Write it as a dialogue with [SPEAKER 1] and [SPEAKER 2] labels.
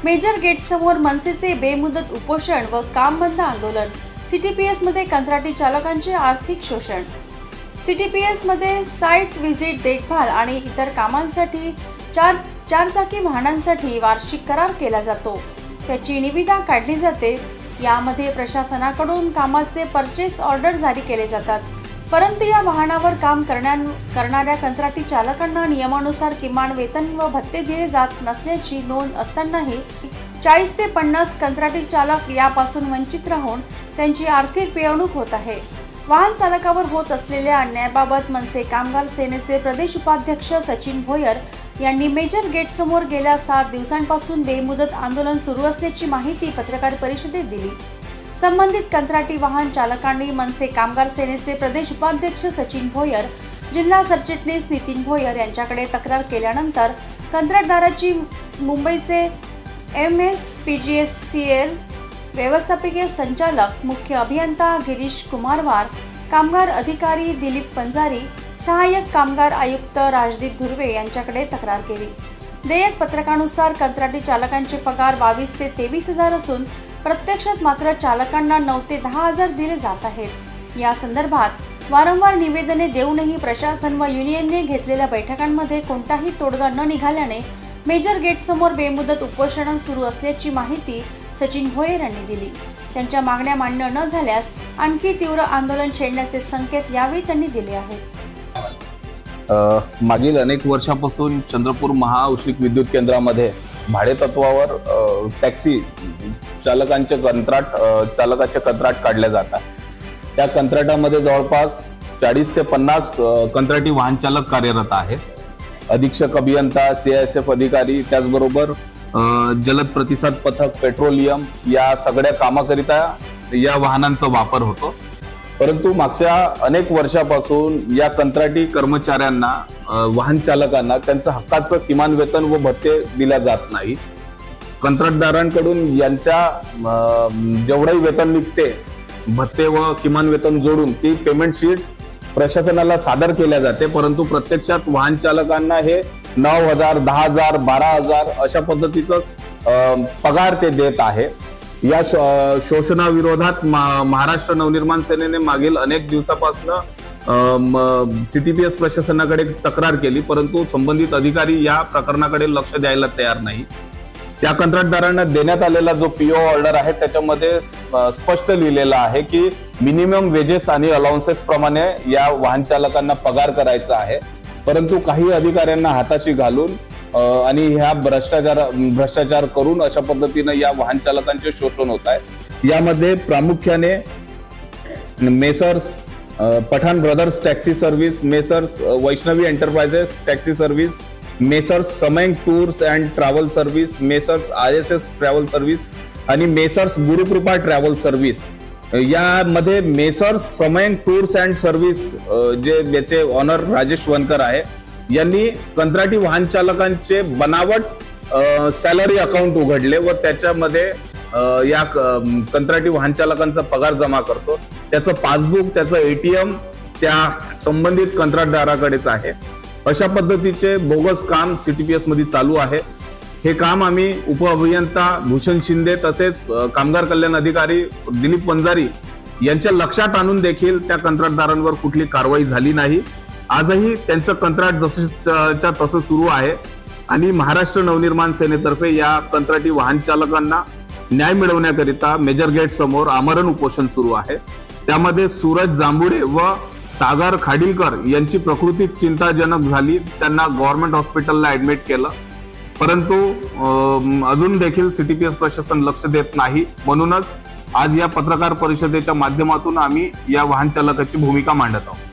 [SPEAKER 1] Major gate समोर मनसेचे बेमुदत उपोषण व काम बंद आंदोलन। सीटीपीएस मध्ये कंत्राटी चालकांचे आर्थिक शोषण। सीटीपीएस मध्ये साइट व्हिजिट, देखभाल आणि इतर कामांसाठी चारचाकी वाहनांसाठी वार्षिक करार केला जातो। त्याची निविदा काढली जाते। यामध्ये प्रशासनाकडून कामाचे परचेस ऑर्डर जारी केले जातात, परंतु या वाहनावर काम करणाऱ्या कंत्राटी चालकांना नियमानुसार किमान वेतन व भत्ते दिले जात नसल्याची नोंद असतानाही 40 ते 50 कंत्राटी चालक यापासून वंचित राहून त्यांची आर्थिक पिळवणूक होत आहे। वाहन चालकावर होत असलेल्या अन्यायाबाबत मनसे कामगार सेनेचे प्रदेश उपाध्यक्ष सचिन भोयर यांनी मेजर गेट समोर गेल्या 7 दिवसांपासून बेमुदत आंदोलन सुरू असल्याची माहिती पत्रकार परिषदेत दिली। संबंधित कंत्राटी वाहन चालकांनी मनसे कामगार सेनेचे प्रदेश उपाध्यक्ष सचिन भोयर, जिल्हा सरचिटणीस नितीन भोयर यांच्याकडे तक्रार केल्यानंतर कंत्राटदाराची मुंबईचे MSPGSCL व्यवस्थापकीय संचालक, मुख्य अभियंता गिरीश कुमारवार, कामगार अधिकारी दिलीप पंजारी, सहाय्यक कामगार आयुक्त राजदीप धुर्वे यांच्याकडे तक्रार केली। देयक पत्रकानुसार कंत्राटी चालकांचे पगार 22 ते 23 हजार असून प्रत्यक्षात मात्र चालकांना 9 ते 10 हजार दिले जात आहेत। या संदर्भात वारंवार निवेदने देऊनही प्रशासन व युनियनने घेतलेल्या बैठकांमध्ये कोणताही तोडगा न निघाल्याने मेजर गेट समोर बेमुदत उपोषण सुरू असल्याची माहिती सचिन भोयर यांनी दिली। त्यांच्या मागण्या मान्य न झाल्यास आणखी तीव्र आंदोलन छेडण्याचे संकेत यावेळी त्यांनी दिले आहेत।
[SPEAKER 2] मागील अनेक वर्षापासून चंद्रपूर महाऔष्णिक विद्युत केंद्रामध्ये भाडे तत्वावर टॅक्सी चालकाचे कंत्राट काढले जातात। त्या कंत्राटामध्ये जवळपास 40 ते 50 कंत्राटी वाहन चालक कार्यरत आहेत। अधीक्षक अभियंता, CISF अधिकारी, त्याचबरोबर जलद प्रतिसाद पथक, पेट्रोलियम या सगळ्या कामाकरिता या वाहनांचा वापर होतो। परंतु मागच्या अनेक वर्षापासून या कंत्राटी कर्मचाऱ्यांना, वाहन चालकांना त्यांचं हक्काचं किमान वेतन व भत्ते दिल्या जात नाही। कंत्राटदारांकडून यांच्या जेवढे वेतन निघते, भत्ते व किमान वेतन जोडून ती पेमेंट शीट प्रशासनाला सादर केल्या जाते, परंतु प्रत्यक्षात वाहन चालकांना हे 9,000, 10,000, 12,000 अशा पद्धतीचाच पगार ते देत आहे। या शोषणाविरोधात महाराष्ट्र नवनिर्माण सेनेने मागील अनेक दिवसापासून सीटीपीएस प्रशासनाकडे तक्रार केली, परंतु संबंधित अधिकारी या प्रकरणाकडे लक्ष द्यायला तयार नाही। त्या कंत्राटदारांना देण्यात आलेला जो PO ऑर्डर आहे त्याच्यामध्ये स्पष्ट लिहिलेलं आहे की मिनिमम वेजेस आणि अलाउन्सेस प्रमाणे या वाहन चालकांना पगार करायचा आहे, परंतु काही अधिकाऱ्यांना हाताशी घालून आणि ह्या भ्रष्टाचार करून अशा पद्धतीने या वाहन चालकांचे शोषण होत आहे। यामध्ये प्रामुख्याने messrs Pathan brothers taxi service, messrs Vaishnavi enterprises taxi service, messrs Samayank tours and travel service, messrs ISS travel service आणि मेसर्स गुरुकृपा ट्रॅव्हल सर्व्हिस। यामध्ये messrs Samayank tours and service जे याचे ऑनर राजेश वनकर आहे, यांनी कंत्राटी वाहन चालकांचे बनावट सॅलरी अकाउंट उघडले व त्याच्यामध्ये या कंत्राटी वाहन चालकांचा पगार जमा करतो। त्याचं पासबुक, त्याचं ATM त्या संबंधित कंत्राटदाराकडेच आहे। अशा पद्धतीचे बोगस काम सीटीपीएस मध्ये चालू आहे। हे काम आम्ही उपअभियंता भूषण शिंदे तसेच कामगार कल्याण अधिकारी दिलीप पंजारी यांच्या लक्षात आणून देखील त्या कंत्राटदारांवर कुठली कारवाई झाली नाही। आजही त्यांचं कंत्राट जसंच्या तसं सुरू आहे आणि महाराष्ट्र नवनिर्माण सेनेतर्फे या कंत्राटी वाहन चालकांना न्याय मिळवण्याकरिता मेजर गेट समोर आमरण उपोषण सुरू आहे। त्यामध्ये सूरज जांभुडे व सागर खाडीलकर यांची प्रकृती चिंताजनक झाली, त्यांना गव्हर्नमेंट हॉस्पिटलला ऍडमिट केलं, परंतु अजून देखील सीटीपीएस प्रशासन लक्ष देत नाही। म्हणूनच आज या पत्रकार परिषदेच्या माध्यमातून आम्ही या वाहन चालकाची भूमिका मांडत आहोत।